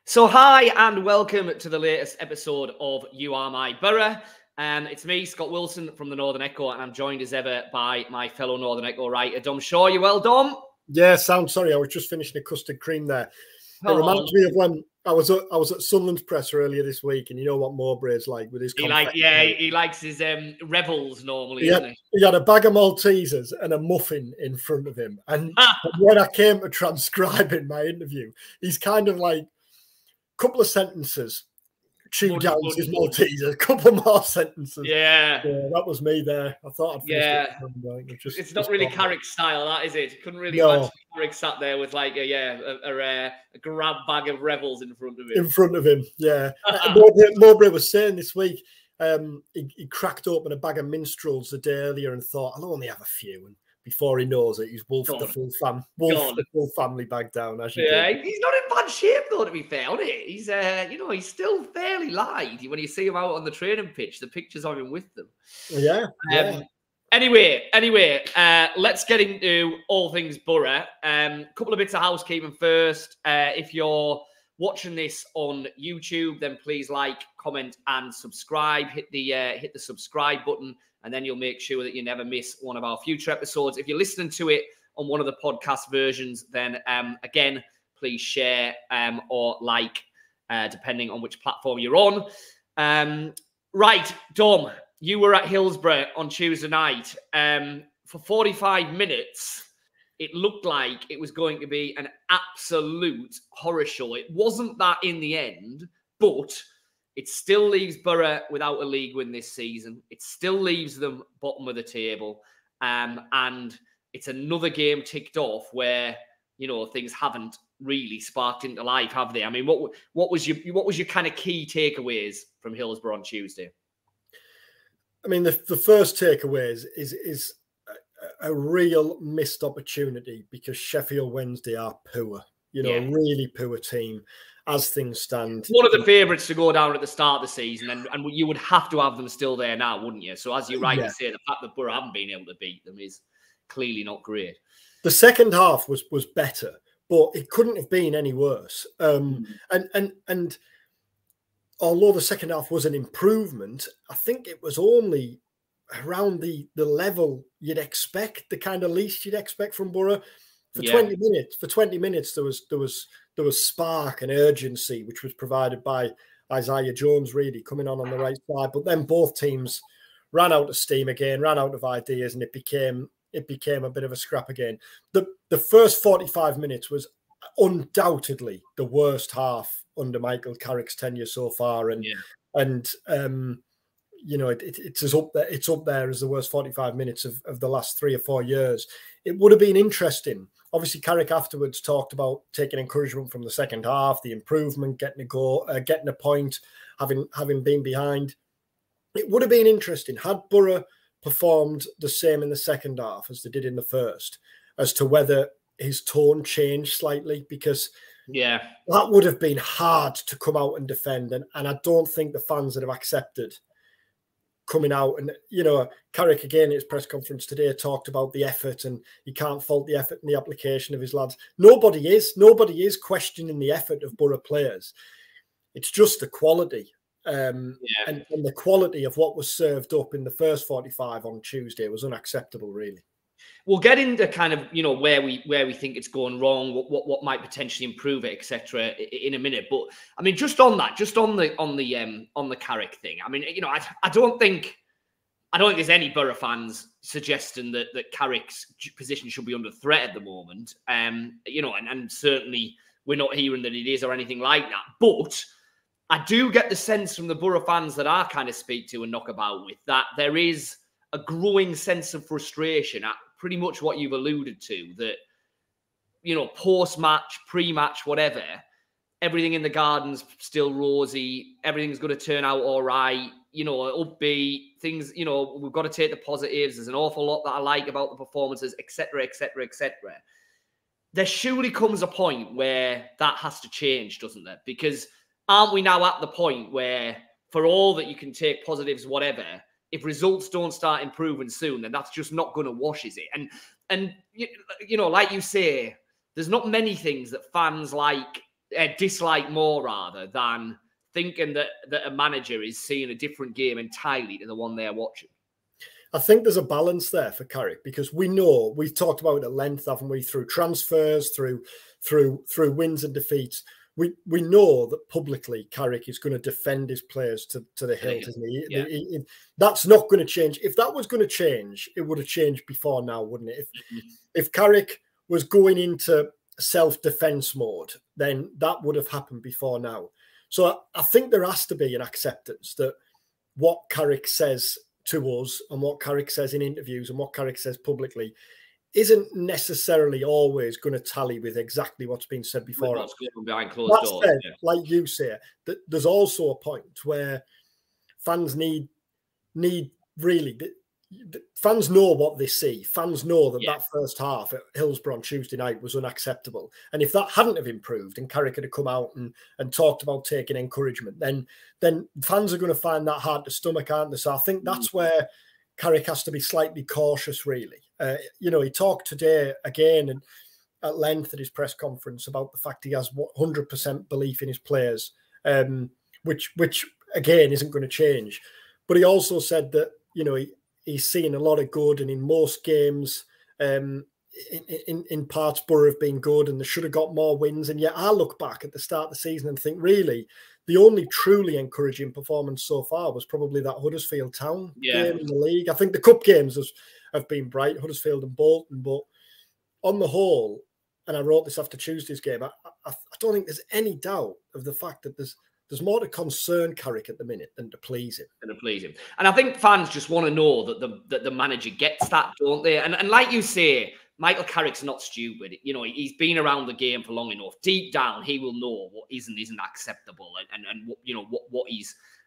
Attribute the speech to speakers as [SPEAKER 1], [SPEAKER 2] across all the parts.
[SPEAKER 1] So hi and welcome to the latest episode of You Are My Boro. It's me, Scott Wilson from the Northern Echo, and I'm joined as ever by my fellow Northern Echo writer, Dom Shaw. You well, Dom?
[SPEAKER 2] Yeah, sorry, I was just finishing a custard cream there. It reminds me of when I was at Sunderland's press earlier this week, and you know what Mowbray's like with his
[SPEAKER 1] he likes his revels normally, doesn't he?
[SPEAKER 2] He had a bag of Maltesers and a muffin in front of him, and when I came to transcribing my interview, he's kind of like a couple of sentences, chewed down his Maltesers, a couple more sentences.
[SPEAKER 1] Yeah,
[SPEAKER 2] that was me there. I thought I'd finished
[SPEAKER 1] it's not really Carrick style, that is it? Couldn't really imagine Carrick sat there with like a grab bag of revels in front of him.
[SPEAKER 2] In front of him, yeah. Mowbray was saying this week, he cracked open a bag of minstrels the day earlier and thought, I'll only have a few. And before he knows it, he's wolfed the full family bag down. He's not
[SPEAKER 1] in bad shape though, to be fair, is it? He's he's still fairly light when you see him out on the training pitch. The pictures of him with them.
[SPEAKER 2] Yeah.
[SPEAKER 1] Anyway, let's get into all things Boro. Couple of bits of housekeeping first. If you're watching this on YouTube, then please like, comment, and subscribe. Hit the subscribe button, and then you'll make sure that you never miss one of our future episodes. If you're listening to it on one of the podcast versions, then again, please share or like, depending on which platform you're on. Right, Dom, you were at Hillsborough on Tuesday night. For 45 minutes, it looked like it was going to be an absolute horror show. It wasn't that in the end, but it still leaves Boro without a league win this season. It still leaves them bottom of the table. And it's another game ticked off where, things haven't really sparked into life, have they? I mean, what was your kind of key takeaways from Hillsborough on Tuesday?
[SPEAKER 2] I mean, the first takeaway is a real missed opportunity because Sheffield Wednesday are poor, a really poor team as things stand.
[SPEAKER 1] One of the favourites to go down at the start of the season, and you would have to have them still there now, wouldn't you? So as you rightly say, the fact that Boro haven't been able to beat them is clearly not great. The
[SPEAKER 2] second half was better, but it couldn't have been any worse. And although the second half was an improvement, I think it was only around the level you'd expect, the kind of least you'd expect from Boro. For 20 minutes, there was spark and urgency, which was provided by Isaiah Jones really coming on the right side. But then both teams ran out of steam again, ran out of ideas, and it became a bit of a scrap again. The first 45 minutes was undoubtedly the worst half under Michael Carrick's tenure so far, it's up there as the worst 45 minutes of the last 3 or 4 years. It would have been interesting. Obviously, Carrick afterwards talked about taking encouragement from the second half, the improvement, getting a goal, getting a point, having been behind. It would have been interesting had Boro performed the same in the second half as they did in the first, as to whether his tone changed slightly, because that would have been hard to come out and defend, and I don't think the fans would have accepted coming out. And Carrick again at his press conference today talked about the effort, and you can't fault the effort and the application of his lads. Nobody is questioning the effort of Boro players. It's just the quality, and the quality of what was served up in the first 45 on Tuesday was unacceptable, really.
[SPEAKER 1] We'll get into kind of where we think it's going wrong, what might potentially improve it, etc. in a minute. But I mean, just on the Carrick thing. I mean, I don't think there's any Boro fans suggesting that Carrick's position should be under threat at the moment. And certainly we're not hearing that it is or anything like that. But I do get the sense from the Boro fans that I kind of speak to and knock about with that there is a growing sense of frustration at pretty much what you've alluded to, that, post-match, pre-match, whatever, everything in the garden's still rosy, everything's going to turn out all right, upbeat, things, we've got to take the positives, there's an awful lot that I like about the performances, etc., etc., etc. There surely comes a point where that has to change, doesn't there? Because aren't we now at the point where, for all that you can take positives, whatever, if results don't start improving soon, then that's just not going to wash, is it? And like you say, there's not many things that fans like dislike more rather than thinking that a manager is seeing a different game entirely to the one they're watching.
[SPEAKER 2] I think there's a balance there for Carrick, because we know, we've talked about it at length, haven't we, through transfers, through wins and defeats. We know that publicly Carrick is going to defend his players to the hilt, isn't he? Yeah. That's not going to change. If that was going to change, it would have changed before now, wouldn't it? If Carrick was going into self-defense mode, then that would have happened before now. So I think there has to be an acceptance that what Carrick says to us and what Carrick says in interviews and what Carrick says publicly isn't necessarily always going to tally with exactly what's been said before.
[SPEAKER 1] What's going on behind closed doors.
[SPEAKER 2] Said, like you say, that there's also a point where fans need really... Fans know what they see. Fans know that that first half at Hillsborough on Tuesday night was unacceptable. And if that hadn't have improved and Carrick had come out and talked about taking encouragement, then fans are going to find that hard to stomach, aren't they? So I think that's where Carrick has to be slightly cautious, really. You know, he talked today again and at length at his press conference about the fact he has 100% belief in his players, which again isn't going to change. But he also said that, you know, he's seen a lot of good, and in most games, in parts, Boro have been good, and they should have got more wins. And yet, I look back at the start of the season and think, really, the only truly encouraging performance so far was probably that Huddersfield Town game in the league. I think the cup games have been bright, Huddersfield and Bolton, but on the whole, and I wrote this after Tuesday's game, I don't think there's any doubt of the fact that there's more to concern Carrick at the minute than to please him.
[SPEAKER 1] And I think fans just want to know that the manager gets that, don't they? And like you say, Michael Carrick's not stupid. You know, he's been around the game for long enough. Deep down, he will know what isn't acceptable, and what, you know,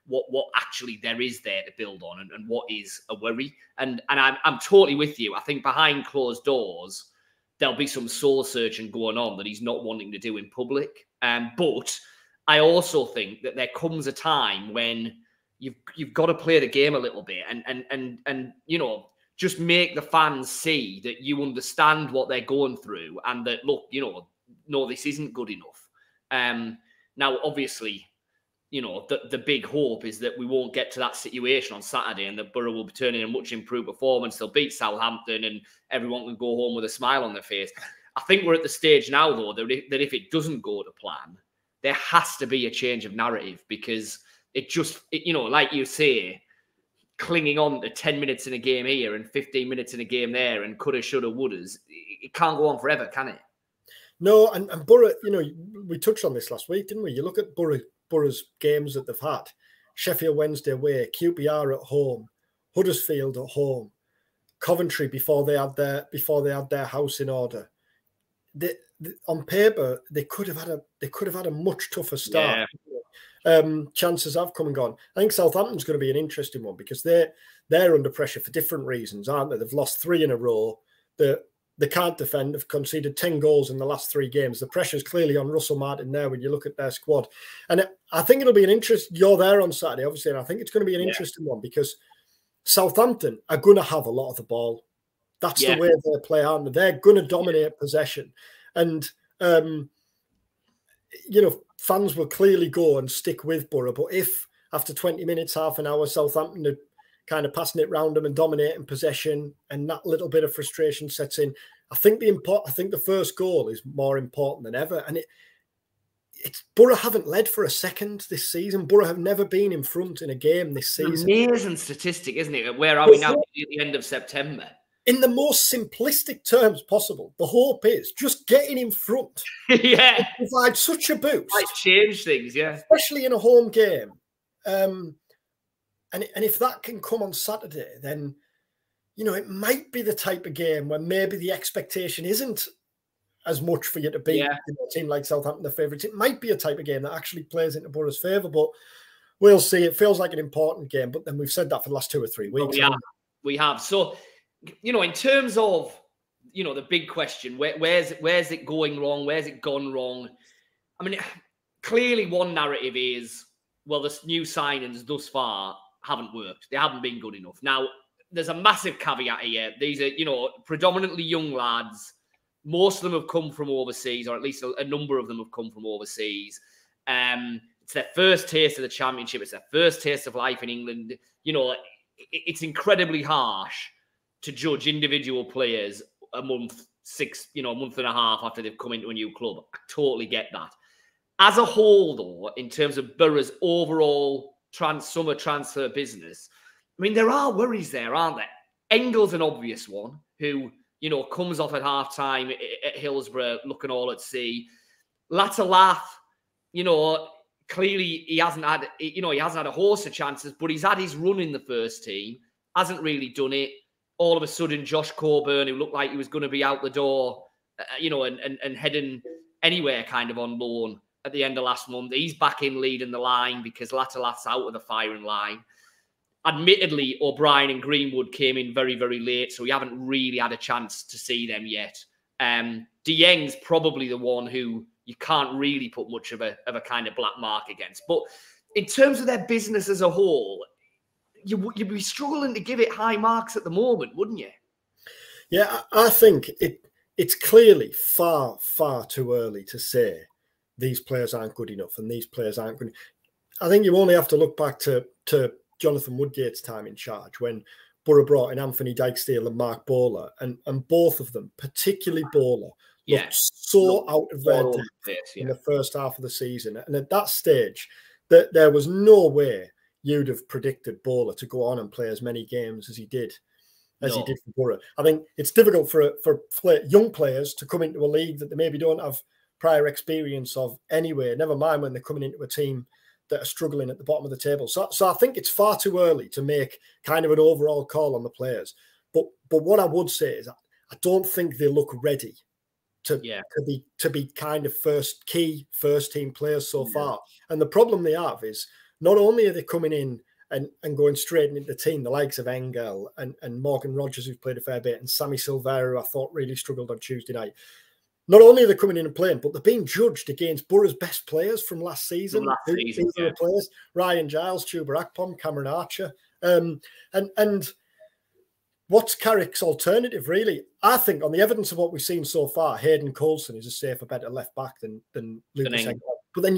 [SPEAKER 1] what actually there is there to build on, and what is a worry. And I'm totally with you. I think behind closed doors, there'll be some soul searching going on that he's not wanting to do in public. But I also think that there comes a time when you've got to play the game a little bit, and you know, just make the fans see that you understand what they're going through, and that, look, you know, no, this isn't good enough. Now, obviously, you know, the big hope is that we won't get to that situation on Saturday, and that Boro will be turning a much improved performance. They'll beat Southampton, and everyone can go home with a smile on their face. I think we're at the stage now, though, that if it doesn't go to plan, there has to be a change of narrative, because it you know, like you say, clinging on to 10 minutes in a game here and 15 minutes in a game there and coulda, shoulda, wouldas, it can't go on forever, can it?
[SPEAKER 2] No, and Boro, you know, we touched on this last week, didn't we? You look at Boro's games that they've had: Sheffield Wednesday away, QPR at home, Huddersfield at home, Coventry before they had their house in order. On paper, they could have had a much tougher start. Yeah. Chances have come and gone. I think Southampton's going to be an interesting one, because they're under pressure for different reasons, aren't they? They've lost 3 in a row. They can't defend. They've conceded 10 goals in the last 3 games. The pressure's clearly on Russell Martin there when you look at their squad. And I think it'll be an interest. You're there on Saturday, obviously, and I think it's going to be an interesting one, because Southampton are going to have a lot of the ball. That's the way they play, aren't they? They're going to dominate possession. And, you know, fans will clearly go and stick with Boro. But if after 20 minutes, half an hour, Southampton are kind of passing it round them and dominating possession, and that little bit of frustration sets in, I think the first goal is more important than ever. And it's Boro haven't led for a second this season. Boro have never been in front in a game this season.
[SPEAKER 1] Amazing statistic, isn't it? Where are we now at the end of September?
[SPEAKER 2] In the most simplistic terms possible, the hope is just getting in front.
[SPEAKER 1] Yeah.
[SPEAKER 2] Provide such a boost.
[SPEAKER 1] Might change things, yeah.
[SPEAKER 2] Especially in a home game. And if that can come on Saturday, then, you know, it might be the type of game where maybe the expectation isn't as much for you to beat a team like Southampton, the favourites. It might be a type of game that actually plays into Boro's favour, but we'll see. It feels like an important game, but then we've said that for the last 2 or 3 weeks.
[SPEAKER 1] We have. So, you know, in terms of, you know, the big question, where's it going wrong? Where's it gone wrong? I mean, clearly one narrative is, well, the new signings thus far haven't worked. They haven't been good enough. Now, there's a massive caveat here. These are, you know, predominantly young lads. Most of them have come from overseas, or at least a number of them have come from overseas. It's their first taste of the Championship. It's their first taste of life in England. You know, it's incredibly harsh to judge individual players a month and a half after they've come into a new club. I totally get that. As a whole, though, in terms of Boro's overall summer transfer business, I mean, there are worries there, aren't there? Engel's an obvious one, who, you know, comes off at half-time at Hillsborough looking all at sea. Latterlath, you know, clearly he hasn't had a host of chances, but he's had his run in the first team, hasn't really done it. All of a sudden, Josh Coburn, who looked like he was going to be out the door, and heading anywhere kind of on loan at the end of last month, he's back in leading the line because Latterlath's out of the firing line. Admittedly, O'Brien and Greenwood came in very, very late, so we haven't really had a chance to see them yet. Dieng's probably the one who you can't really put much of a kind of black mark against. But in terms of their business as a whole, you'd be struggling to give it high marks at the moment, wouldn't you?
[SPEAKER 2] Yeah, I think it's clearly far, far too early to say these players aren't good enough and these players aren't good. I think you only have to look back to Jonathan Woodgate's time in charge when Boro brought in Anthony Dijksteel and Mark Bowler, and both of them, particularly Bowler, looked so out of their depth in the first half of the season. And at that stage, there was no way you'd have predicted Bowler to go on and play as many games as he did for Boro. I think it's difficult for young players to come into a league that they maybe don't have prior experience of anyway, never mind when they're coming into a team that are struggling at the bottom of the table. So I think it's far too early to make kind of an overall call on the players. But what I would say is I don't think they look ready to be kind of first team players so far. And the problem they have is not only are they coming in and going straight into the team, the likes of Engel and Morgan Rogers, who've played a fair bit, and Sammy Silvera, who I thought really struggled on Tuesday night. Not only are they coming in and playing, but they're being judged against Boro's best players from last season. Players, Ryan Giles, Chuba Akpom, Cameron Archer. And what's Carrick's alternative, really? I think on the evidence of what we've seen so far, Hayden Coulson is a safer, better left back than Lucas Engel. But then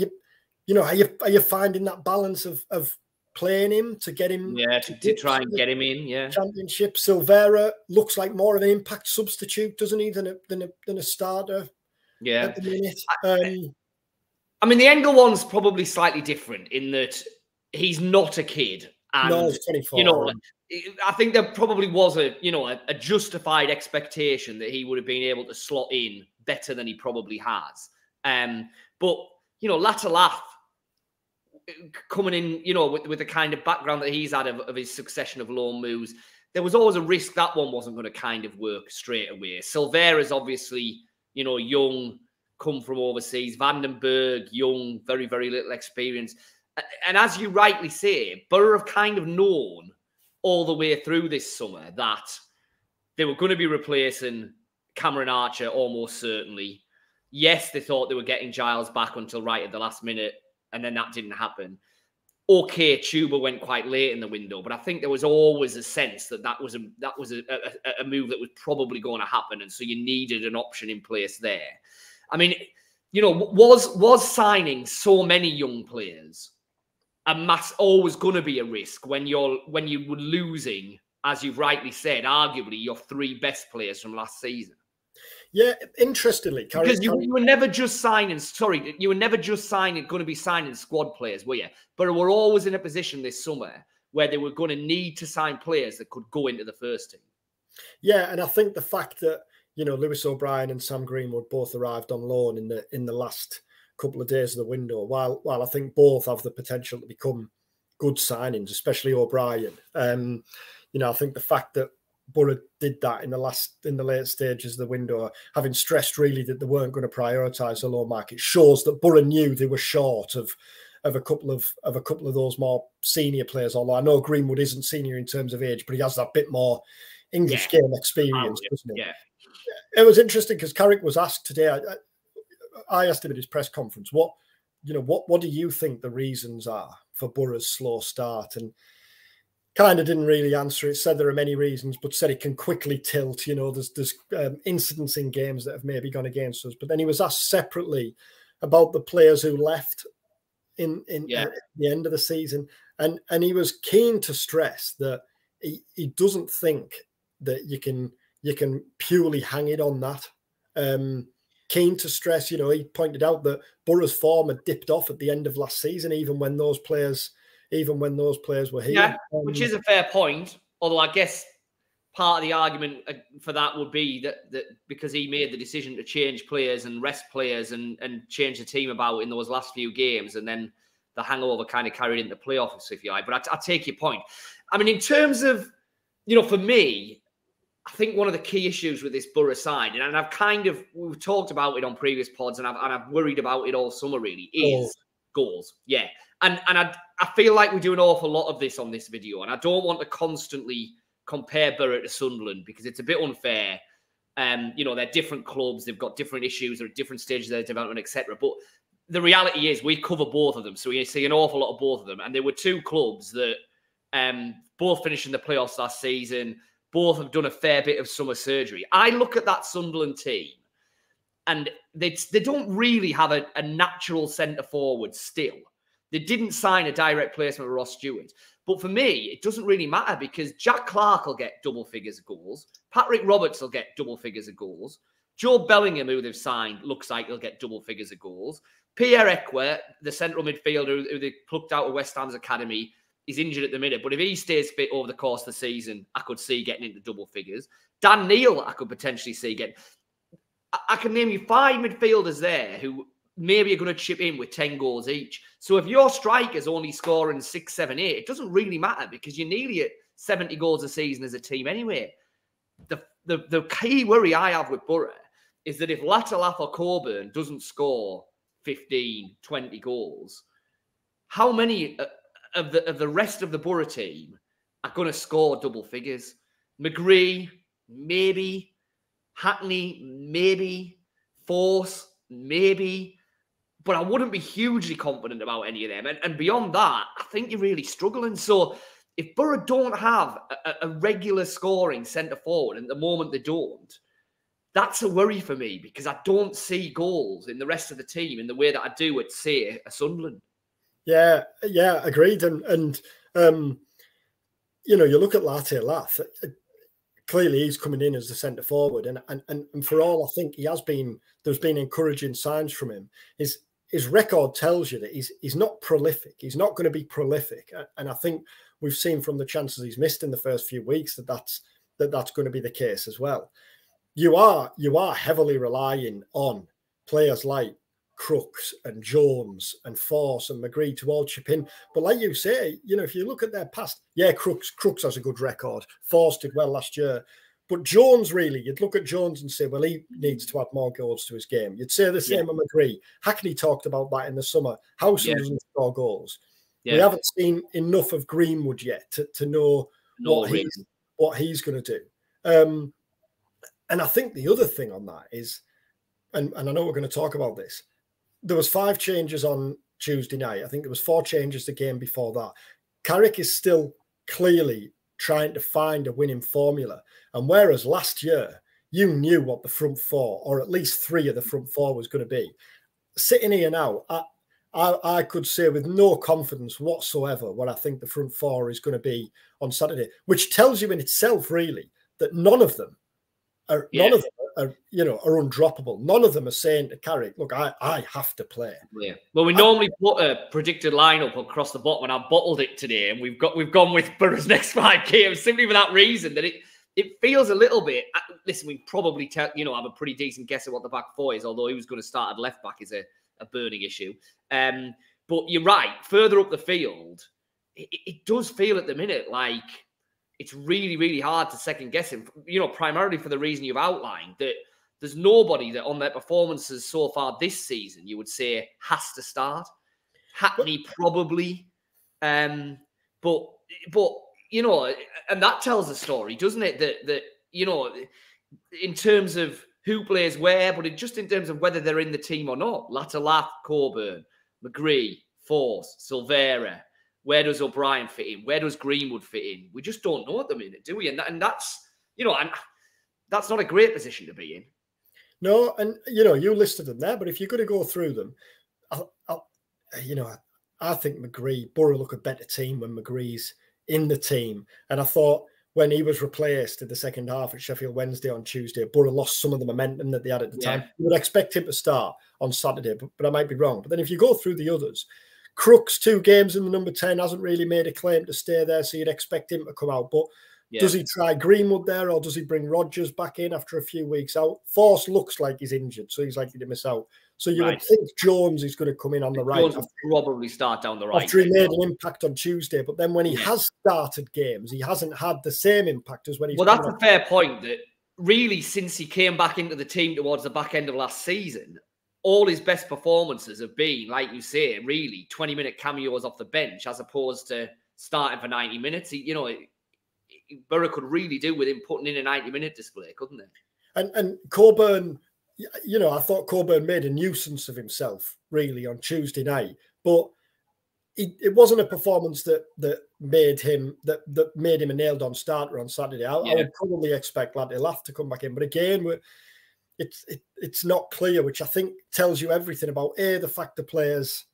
[SPEAKER 2] you know, are you finding that balance of playing him to get him?
[SPEAKER 1] Yeah, to try and get him in. Yeah,
[SPEAKER 2] Championship. Silvera looks like more of an impact substitute, doesn't he, than a starter?
[SPEAKER 1] Yeah.
[SPEAKER 2] At the minute.
[SPEAKER 1] I mean, the Engel one's probably slightly different in that he's not a kid, and
[SPEAKER 2] no, he's 24.
[SPEAKER 1] You know, I think there probably was a justified expectation that he would have been able to slot in better than he probably has. But you know, Latterlath coming in, you know, with the kind of background that he's had of his succession of loan moves, there was always a risk that one wasn't going to kind of work straight away. Silvera's obviously, you know, young, come from overseas. Vandenberg, young, very, very little experience. And as you rightly say, Boro have kind of known all the way through this summer that they were going to be replacing Cameron Archer almost certainly. Yes, they thought they were getting Giles back until right at the last minute, and then that didn't happen. Okay, Chuba went quite late in the window, but I think there was always a sense that was a move that was probably going to happen, and so you needed an option in place there. I mean, you know, was signing so many young players always going to be a risk when you were losing, as you've rightly said, arguably your three best players from last season?
[SPEAKER 2] Yeah, interestingly,
[SPEAKER 1] because you were never just signing. Sorry, you were never just going to be signing squad players, were you? But we're always in a position this summer where they were going to need to sign players that could go into the first team.
[SPEAKER 2] Yeah, and I think the fact that, you know, Lewis O'Brien and Sam Greenwood both arrived on loan in the last couple of days of the window, while I think both have the potential to become good signings, especially O'Brien. You know, I think the fact that Boro did that in the late stages of the window, having stressed really that they weren't going to prioritise the loan market, shows that Boro knew they were short of a couple of those more senior players. Although I know Greenwood isn't senior in terms of age, but he has that bit more English game experience, doesn't he?
[SPEAKER 1] Yeah.
[SPEAKER 2] It was interesting because Carrick was asked today. I asked him at his press conference, what do you think the reasons are for Boro's slow start? And kind of didn't really answer it, said there are many reasons, but said it can quickly tilt. You know, there's incidents in games that have maybe gone against us. But then he was asked separately about the players who left in at the end of the season. And he was keen to stress that he doesn't think that you can purely hang it on that. Keen to stress, you know, he pointed out that Boro's form had dipped off at the end of last season, even when those players were here.
[SPEAKER 1] Yeah, which is a fair point. Although I guess part of the argument for that would be that because he made the decision to change players and rest players and change the team about in those last few games, and then the hangover kind of carried into playoffs, if you like. But I take your point. I mean, in terms of, you know, for me, I think one of the key issues with this Boro side, and we've talked about it on previous pods, and I've worried about it all summer, really, is goals. Yeah. And I feel like we do an awful lot of this on this video, and I don't want to constantly compare Boro to Sunderland because it's a bit unfair. You know, they're different clubs, they've got different issues, they're at different stages of their development, etc. But the reality is we cover both of them, so we see an awful lot of both of them. And there were two clubs that both finished in the playoffs last season, both have done a fair bit of summer surgery. I look at that Sunderland team, and they don't really have a natural centre forward still. They didn't sign a direct placement with Ross Stewart. But for me, it doesn't really matter because Jack Clark will get double figures of goals. Patrick Roberts will get double figures of goals. Joe Bellingham, who they've signed, looks like he'll get double figures of goals. Pierre Ekwe, the central midfielder who they plucked out of West Ham's academy, is injured at the minute. But if he stays fit over the course of the season, I could see getting into double figures. Dan Neil, I could potentially see getting... I can name you 5 midfielders there who maybe are going to chip in with 10 goals each. So if your striker's only scoring 6, 7, 8, it doesn't really matter because you're nearly at 70 goals a season as a team anyway. The key worry I have with Boro is that if Latalath or Coburn doesn't score 15, 20 goals, how many of the rest of the Boro team are going to score double figures? McGree, maybe. Hackney, maybe. Force, maybe. But I wouldn't be hugely confident about any of them. And beyond that, I think you're really struggling. So if Boro don't have a regular scoring centre forward, and at the moment they don't, that's a worry for me because I don't see goals in the rest of the team in the way that I do at, say, a Sunderland. Yeah,
[SPEAKER 2] agreed. And you know, you look at Lath, clearly he's coming in as the centre forward. And for all I think there's been encouraging signs from him. His record tells you that he's not prolific. He's not going to be prolific. And I think we've seen from the chances he's missed in the first few weeks that's going to be the case as well. You are heavily relying on players like Crooks and Jones and Force and McGree to all chip in. But like you say, you know, if you look at their past, yeah, Crooks has a good record. Force did well last year. But Jones, really, you'd look at Jones and say, well, he needs to add more goals to his game. You'd say the same of McGree. Hackney talked about that in the summer. Howson doesn't score goals. We haven't seen enough of Greenwood yet to know what he's going to do. And I think the other thing on that is, and I know we're going to talk about this, there was 5 changes on Tuesday night. I think there was 4 changes the game before that. Carrick is still clearly trying to find a winning formula. And whereas last year, you knew what the front 4, or at least 3 of the front 4 was going to be. Sitting here now, I could say with no confidence whatsoever what I think the front 4 is going to be on Saturday, which tells you in itself, really, that none of them are undroppable. None of them are saying to Carrick, look, I have to play. Yeah.
[SPEAKER 1] Well, we normally put a predicted lineup across the bottom, and I bottled it today, and we've gone with Boro's next 5 games simply for that reason, that it feels a little bit. Listen, we probably have a pretty decent guess at what the back 4 is, although he was going to start at left back is a burning issue. But you're right. Further up the field, it does feel at the minute like it's really, really hard to second guess him, primarily for the reason you've outlined, that there's nobody that on their performances so far this season you would say has to start. Hackney probably. But and that tells a story, doesn't it? That in terms of who plays where, but just in terms of whether they're in the team or not. Latalath, Coburn, McGree, Force, Silvera, Where does O'Brien fit in? Where does Greenwood fit in? We just don't know at the minute, do we? And that's, you know, and that's not a great position to be in.
[SPEAKER 2] No, and, you know, you listed them there, but if you're going to go through them, you know, I think Boro look a better team when McGree's in the team. And I thought when he was replaced in the second half at Sheffield Wednesday on Tuesday, Boro lost some of the momentum that they had at the time. You would expect him to start on Saturday, but I might be wrong. But then if you go through the others, Crooks, 2 games in the number 10, hasn't really made a claim to stay there, so you'd expect him to come out. But does he try Greenwood there, or does he bring Rodgers back in after a few weeks out? Force looks like he's injured, so he's likely to miss out. So you would think Jones is going to come in on the right.
[SPEAKER 1] Jones will probably start down the right.
[SPEAKER 2] After he made an impact on Tuesday. But then when he has started games, he hasn't had the same impact as when he's...
[SPEAKER 1] Well, that's a fair point, that really since he came back into the team towards the back end of last season, all his best performances have been, like you say, really 20-minute cameos off the bench as opposed to starting for 90 minutes. You know, Boro could really do with him putting in a 90-minute display, couldn't they?
[SPEAKER 2] And Coburn... You know, I thought Coburn made a nuisance of himself, really, on Tuesday night. But it wasn't a performance that made him a nailed-on starter on Saturday. I would probably expect Latte-Lath to come back in. But again, it's not clear, which I think tells you everything about, A, the fact the players,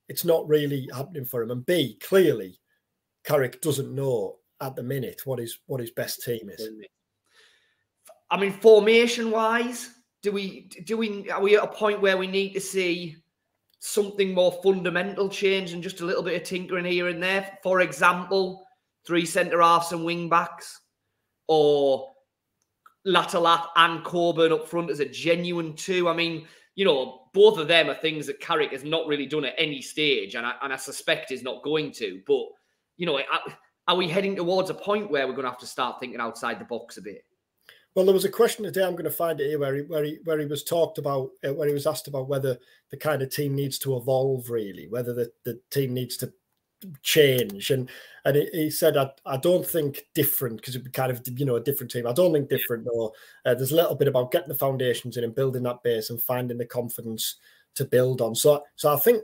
[SPEAKER 2] it's not really happening for him, and B, clearly, Carrick doesn't know at the minute what his best team is.
[SPEAKER 1] I mean, formation-wise... Are we at a point where we need to see something more fundamental change and just a little bit of tinkering here and there? For example, 3 centre-halves and wing-backs, or Latte-Lath and Coburn up front as a genuine 2. I mean, you know, both of them are things that Carrick has not really done at any stage, and I suspect is not going to. But, you know, are we heading towards a point where we're going to have to start thinking outside the box a bit?
[SPEAKER 2] Well, there was a question today, I'm going to find it here, where he was talked about, where he was asked about whether the kind of team needs to evolve, really, whether the team needs to change. And he said, I don't think different, because it'd be kind of, you know, a different team. I don't think different, or there's a little bit about getting the foundations in and building that base and finding the confidence to build on. So I think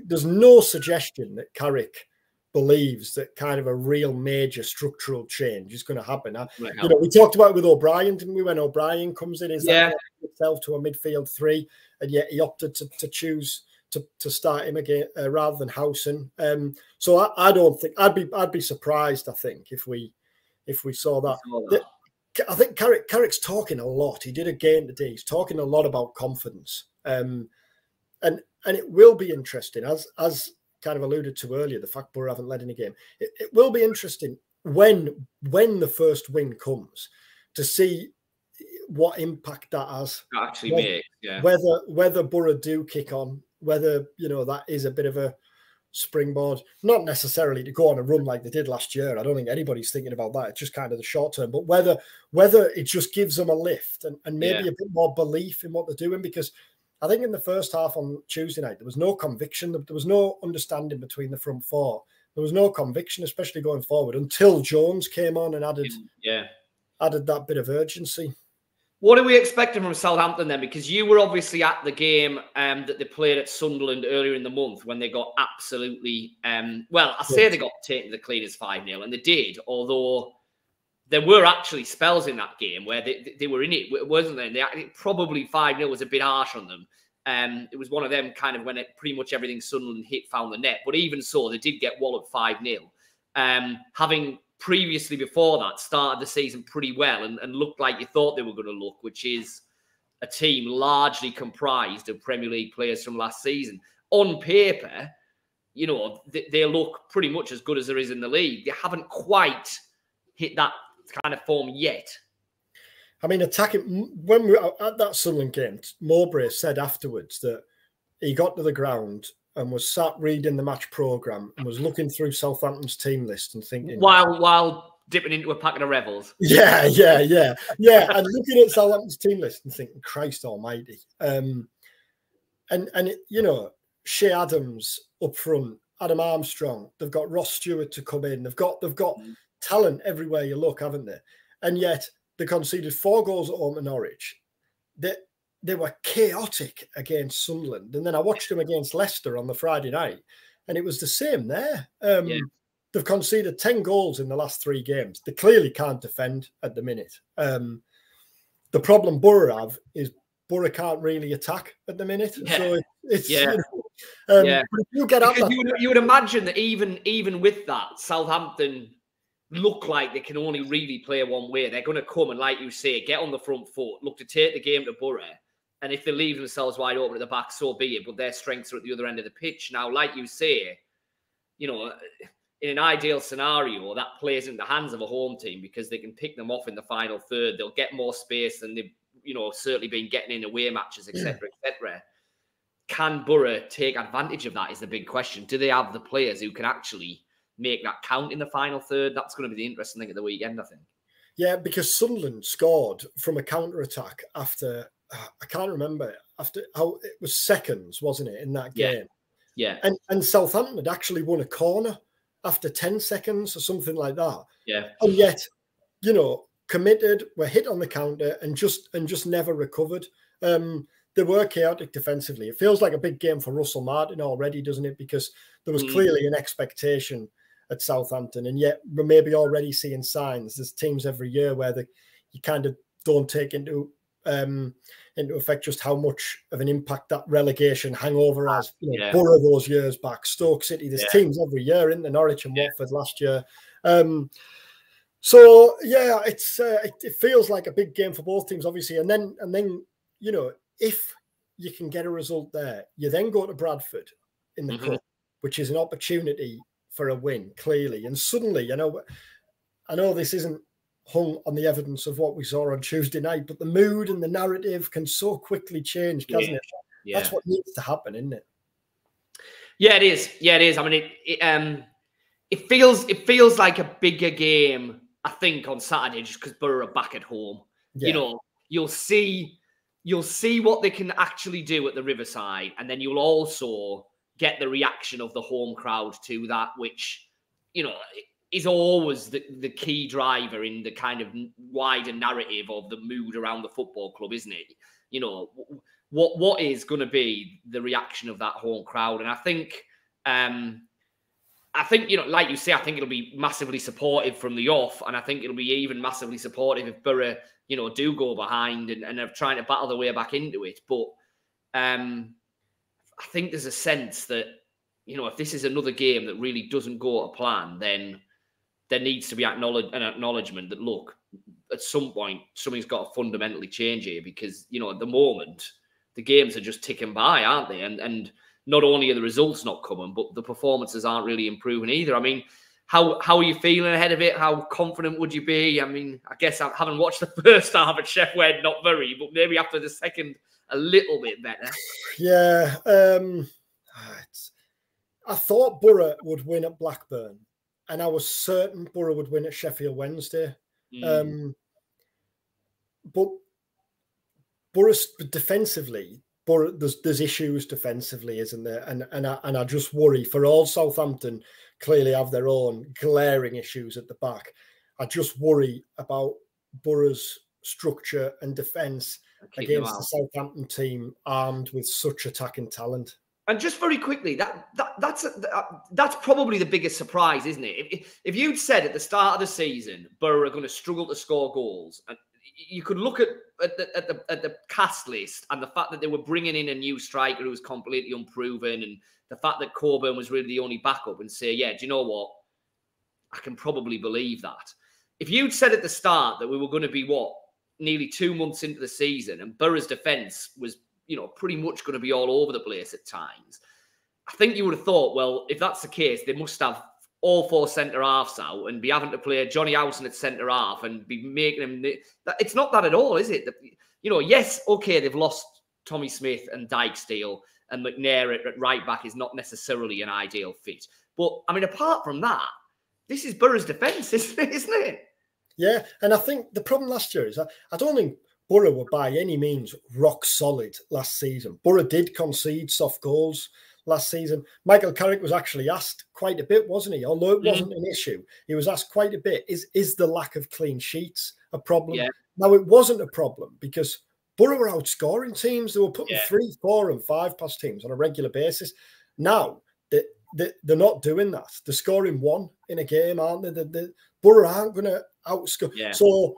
[SPEAKER 2] there's no suggestion that Carrick believes that kind of a real major structural change is going to happen. You know, we talked about it with O'Brien, didn't we? When O'Brien comes in, is that itself to a midfield 3, and yet he opted to choose to start him again rather than Howson. So I don't think I'd be surprised. I think if we saw that. I think Carrick's talking a lot. He did again today. He's talking a lot about confidence, and it will be interesting as kind of alluded to earlier, the fact Boro haven't led in a game. It will be interesting when the first win comes to see what impact that has.
[SPEAKER 1] Actually make,
[SPEAKER 2] whether Boro do kick on, whether, you know, that is a bit of a springboard, not necessarily to go on a run like they did last year. I don't think anybody's thinking about that. It's just kind of the short term, but whether it just gives them a lift and maybe a bit more belief in what they're doing, because I think in the first half on Tuesday night, there was no conviction. There was no understanding between the front 4. There was no conviction, especially going forward, until Jones came on and added that bit of urgency.
[SPEAKER 1] What are we expecting from Southampton then? Because you were obviously at the game that they played at Sunderland earlier in the month when they got absolutely, well, I say they got taken to the cleaners 5-0, and they did, although there were actually spells in that game where they were in it, wasn't there? Probably 5-0 was a bit harsh on them. It was one of them kind of when pretty much everything Sunderland hit found the net. But even so, they did get walloped 5-0. Having previously before that started the season pretty well and looked like you thought they were going to look, which is a team largely comprised of Premier League players from last season. On paper, you know, they look pretty much as good as there is in the league. They haven't quite hit that kind of form yet.
[SPEAKER 2] I mean, attacking, when we were at that Sunderland game, Mowbray said afterwards that he got to the ground and was sat reading the match programme and was looking through Southampton's team list and thinking... While
[SPEAKER 1] dipping into a packet of Revels.
[SPEAKER 2] Yeah. And looking at Southampton's team list and thinking, Christ almighty. And you know, Shea Adams up front, Adam Armstrong, they've got Ross Stewart to come in. They've got talent everywhere you look, haven't they? And yet they conceded 4 goals at home to Norwich. They were chaotic against Sunderland. And then I watched them against Leicester on the Friday night. And it was the same there.
[SPEAKER 1] Yeah.
[SPEAKER 2] They've conceded 10 goals in the last 3 games. They clearly can't defend at the minute. The problem Boro have is Boro can't really attack at the minute.
[SPEAKER 1] Yeah.
[SPEAKER 2] So it's
[SPEAKER 1] yeah.
[SPEAKER 2] But if you get up,
[SPEAKER 1] you would imagine that even with that, Southampton look like they can only really play one way. They're going to come and, like you say, get on the front foot, look to take the game to Boro. And if they leave themselves wide open at the back, so be it. But their strengths are at the other end of the pitch. Now, like you say, you know, in an ideal scenario, that plays in the hands of a home team because they can pick them off in the final third. They'll get more space than they've, you know, certainly been getting in away matches, etc., etc. Can Boro take advantage of that is the big question. Do they have the players who can actually make that count in the final third? That's going to be the interesting thing at the weekend, I think. Yeah,
[SPEAKER 2] because Sunderland scored from a counter-attack after, I can't remember, after how it was seconds, wasn't it, in that game?
[SPEAKER 1] Yeah.
[SPEAKER 2] And Southampton had actually won a corner after 10 seconds or something like that.
[SPEAKER 1] Yeah.
[SPEAKER 2] And yet, you know, committed, were hit on the counter and just never recovered. They were chaotic defensively. It feels like a big game for Russell Martin already, doesn't it? Because there was clearly an expectation at Southampton, and yet we're maybe already seeing signs. There's teams every year where you kind of don't take into effect just how much of an impact that relegation hangover has. You know, Boro those years back, Stoke City. There's teams every year in the Norwich and Watford last year. So yeah, it feels like a big game for both teams, obviously. And then you know, if you can get a result there, you then go to Bradford in the cup, which is an opportunity for a win, clearly. And suddenly, you know, I know this isn't hung on the evidence of what we saw on Tuesday night, but the mood and the narrative can so quickly change, can't it? Yeah. That's what needs to happen, isn't it?
[SPEAKER 1] Yeah, it is. Yeah, it is. I mean, it feels like a bigger game, I think, on Saturday, just because Boro are back at home. Yeah. You know, you'll see what they can actually do at the Riverside, and then you'll also get the reaction of the home crowd to that, which, you know, is always the key driver in the kind of wider narrative of the mood around the football club, isn't it? You know, what is going to be the reaction of that home crowd? And I think, you know, like you say, I think it'll be massively supportive from the off, and I think it'll be even massively supportive if Boro, you know, do go behind and are trying to battle their way back into it. But I think there's a sense that, you know, if this is another game that really doesn't go to plan, then there needs to be an acknowledgement that, look, at some point, something's got to fundamentally change here because, you know, at the moment, the games are just ticking by, aren't they? And not only are the results not coming, but the performances aren't really improving either. I mean, how are you feeling ahead of it? How confident would you be? I mean, I guess I haven't watched the first half at Sheffield Wednesday, not very, but maybe after the second, a little bit better.
[SPEAKER 2] Yeah. I thought Boro would win at Blackburn, and I was certain Boro would win at Sheffield Wednesday. But Boro defensively, there's issues defensively, isn't there? And I just worry for all Southampton clearly have their own glaring issues at the back. I just worry about Boro's structure and defence against the Southampton team armed with such attacking talent.
[SPEAKER 1] And just very quickly, that's probably the biggest surprise, isn't it? If you'd said at the start of the season Boro are going to struggle to score goals, and you could look at the cast list and the fact that they were bringing in a new striker who was completely unproven, and the fact that Coburn was really the only backup, and say, yeah, do you know what? I can probably believe that. If you'd said at the start that we were going to be, nearly 2 months into the season, and Boro's defence was, you know, pretty much going to be all over the place at times, I think you would have thought, well, if that's the case, they must have all 4 centre-halves out and be having to play Johnny Howson at centre-half and be making him... It's not that at all, is it? You know, yes, okay, they've lost Tommy Smith and Dykesdale, and McNair at right back is not necessarily an ideal fit. But, I mean, apart from that, this is Boro's defence, isn't it?
[SPEAKER 2] Yeah, and I think the problem last year is I don't think Boro were by any means rock solid last season. Boro did concede soft goals last season. Michael Carrick was actually asked quite a bit, wasn't he? Although it wasn't an issue, he was asked quite a bit, is the lack of clean sheets a problem? Yeah. Now, it wasn't a problem because Boro were outscoring teams. They were putting 3, 4 and 5 past teams on a regular basis. Now, they're not doing that. They're scoring 1 in a game, aren't they? Boro aren't going to outscore.
[SPEAKER 1] Yeah.
[SPEAKER 2] So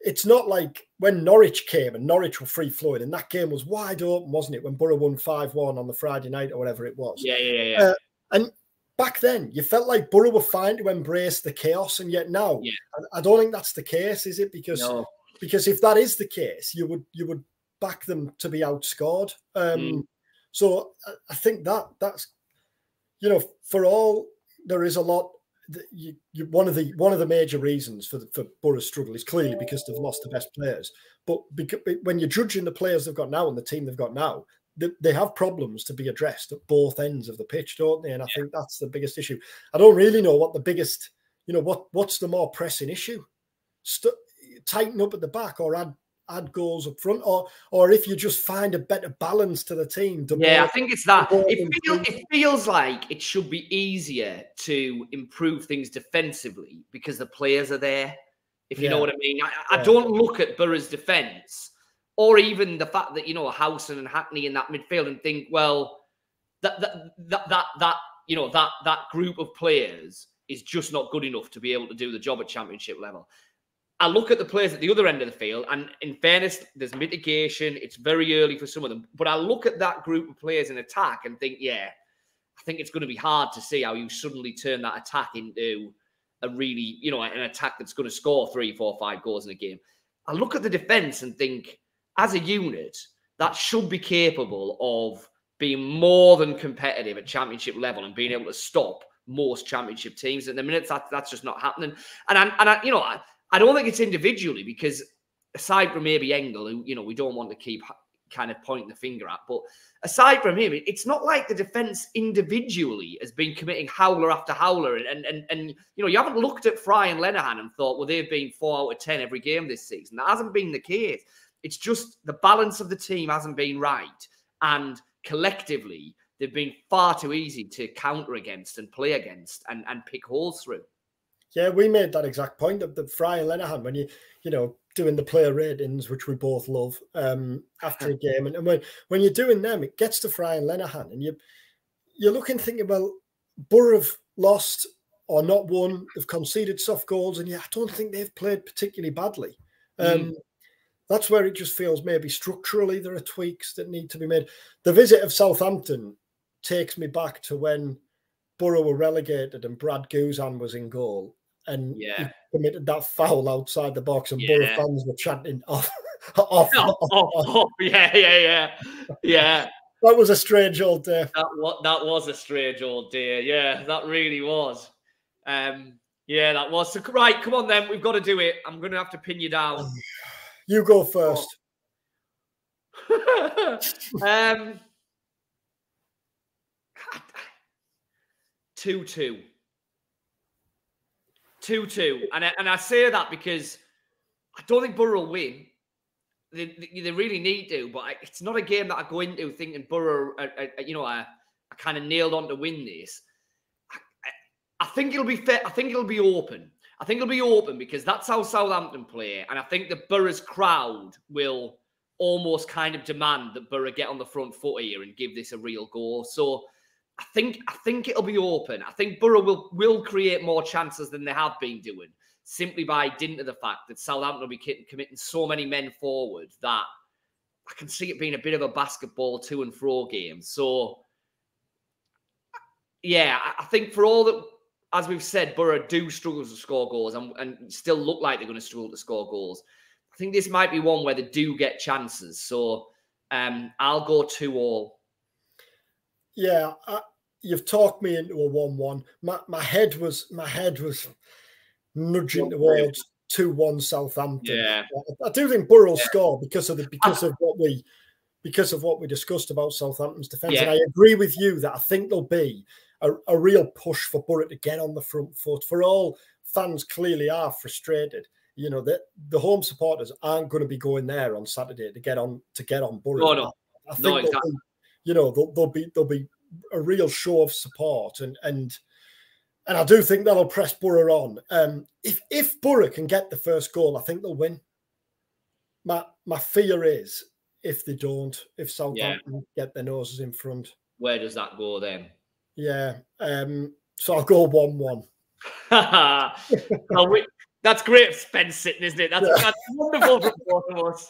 [SPEAKER 2] it's not like when Norwich came and Norwich were free flowing, and that game was wide open, wasn't it? When Boro won 5-1 on the Friday night or whatever it was.
[SPEAKER 1] Yeah.
[SPEAKER 2] And back then, you felt like Boro were fine to embrace the chaos, and yet now, I don't think that's the case, is it? Because if that is the case, you would back them to be outscored. So I think that's, you know, for all there is a lot. One of the major reasons for Boro's struggle is clearly because they've lost the best players. But when you're judging the players they've got now and the team they've got now, they have problems to be addressed at both ends of the pitch, don't they? And I think that's the biggest issue. I don't really know what the biggest, you know, what's the more pressing issue? Tighten up at the back or add goals up front, or if you just find a better balance to the team.
[SPEAKER 1] I think it's that. It feels like it should be easier to improve things defensively because the players are there, if you know what I mean. I don't look at Boro's defence or even the fact that, you know, Howson and Hackney in that midfield and think, well, that group of players is just not good enough to be able to do the job at championship level. I look at the players at the other end of the field, and in fairness, there's mitigation. It's very early for some of them. But I look at that group of players in attack and think, I think it's going to be hard to see how you suddenly turn that attack into a really, you know, an attack that's going to score 3, 4, 5 goals in a game. I look at the defence and think, as a unit, that should be capable of being more than competitive at championship level and being able to stop most championship teams. At the minute, that's just not happening. I don't think it's individually, because aside from maybe Engel, who, you know, we don't want to keep kind of pointing the finger at, but aside from him, it's not like the defence individually has been committing howler after howler. And you know, you haven't looked at Fry and Lenihan and thought, well, they've been 4 out of 10 every game this season. That hasn't been the case. It's just the balance of the team hasn't been right. And collectively, they've been far too easy to counter against and play against and pick holes through.
[SPEAKER 2] Yeah, we made that exact point of the Fry and Lenihan when you know, doing the player ratings, which we both love, after a game. And when you're doing them, it gets to Fry and Lenihan, and you're looking, thinking, well, Boro have lost or not won, they've conceded soft goals, and I don't think they've played particularly badly. That's where it just feels maybe structurally there are tweaks that need to be made. The visit of Southampton takes me back to when Boro were relegated and Brad Guzan was in goal. And he committed that foul outside the box, and Boro fans were chanting off.
[SPEAKER 1] Yeah.
[SPEAKER 2] That was a strange old day.
[SPEAKER 1] That was a strange old day. Yeah, that really was. That was. So, right, come on then. We've got to do it. I'm going to have to pin you down.
[SPEAKER 2] You go first.
[SPEAKER 1] 2-2. 2-2. And I say that because I don't think Boro will win. They really need to, but it's not a game that I go into thinking Boro, are kind of nailed on to win this. I think it'll be fair. I think it'll be open. I think it'll be open because that's how Southampton play. And I think the Boro's crowd will almost kind of demand that Boro get on the front foot here and give this a real go. So I think it'll be open. I think Boro will create more chances than they have been doing, simply by dint of the fact that Southampton will be committing so many men forward that I can see it being a bit of a basketball to and fro game. So, yeah, I think for all that, as we've said, Boro do struggle to score goals and still look like they're going to struggle to score goals. I think this might be one where they do get chances. So I'll go 2-2.
[SPEAKER 2] Yeah, you've talked me into a 1-1. My head was nudging towards 2-1 Southampton.
[SPEAKER 1] Yeah,
[SPEAKER 2] I do think Boro will score because of what we discussed about Southampton's defence. And I agree with you that I think there'll be a real push for Boro to get on the front foot. For all fans clearly are frustrated, you know, that the home supporters aren't going to be going there on Saturday to get on Boro.
[SPEAKER 1] No.
[SPEAKER 2] I think exactly. There'll be a real show of support, and I do think that'll press Boro on. If Boro can get the first goal, I think they'll win. My fear is if they don't, if Southampton get their noses in front.
[SPEAKER 1] Where does that go then?
[SPEAKER 2] Yeah. So I'll go 1-1.
[SPEAKER 1] Well, that's great Spence sitting, isn't it? That's wonderful for both of us.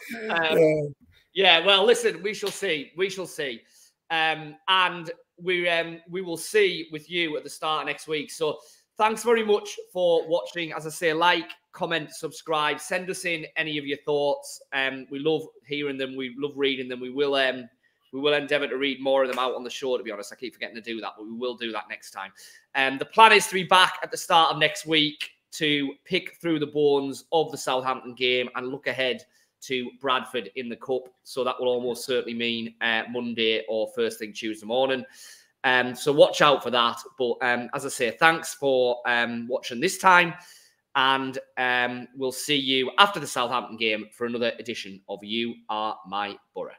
[SPEAKER 1] Yeah, well, listen, we shall see. We shall see. And we will see with you at the start of next week. So thanks very much for watching. As I say, like, comment, subscribe, send us in any of your thoughts. We love hearing them. We love reading them. We will endeavour to read more of them out on the show, to be honest. I keep forgetting to do that, but we will do that next time. The plan is to be back at the start of next week to pick through the bones of the Southampton game and look ahead to Bradford in the Cup. So that will almost certainly mean Monday or first thing Tuesday morning. So watch out for that. But as I say, thanks for watching this time. And we'll see you after the Southampton game for another edition of You Are My Boro.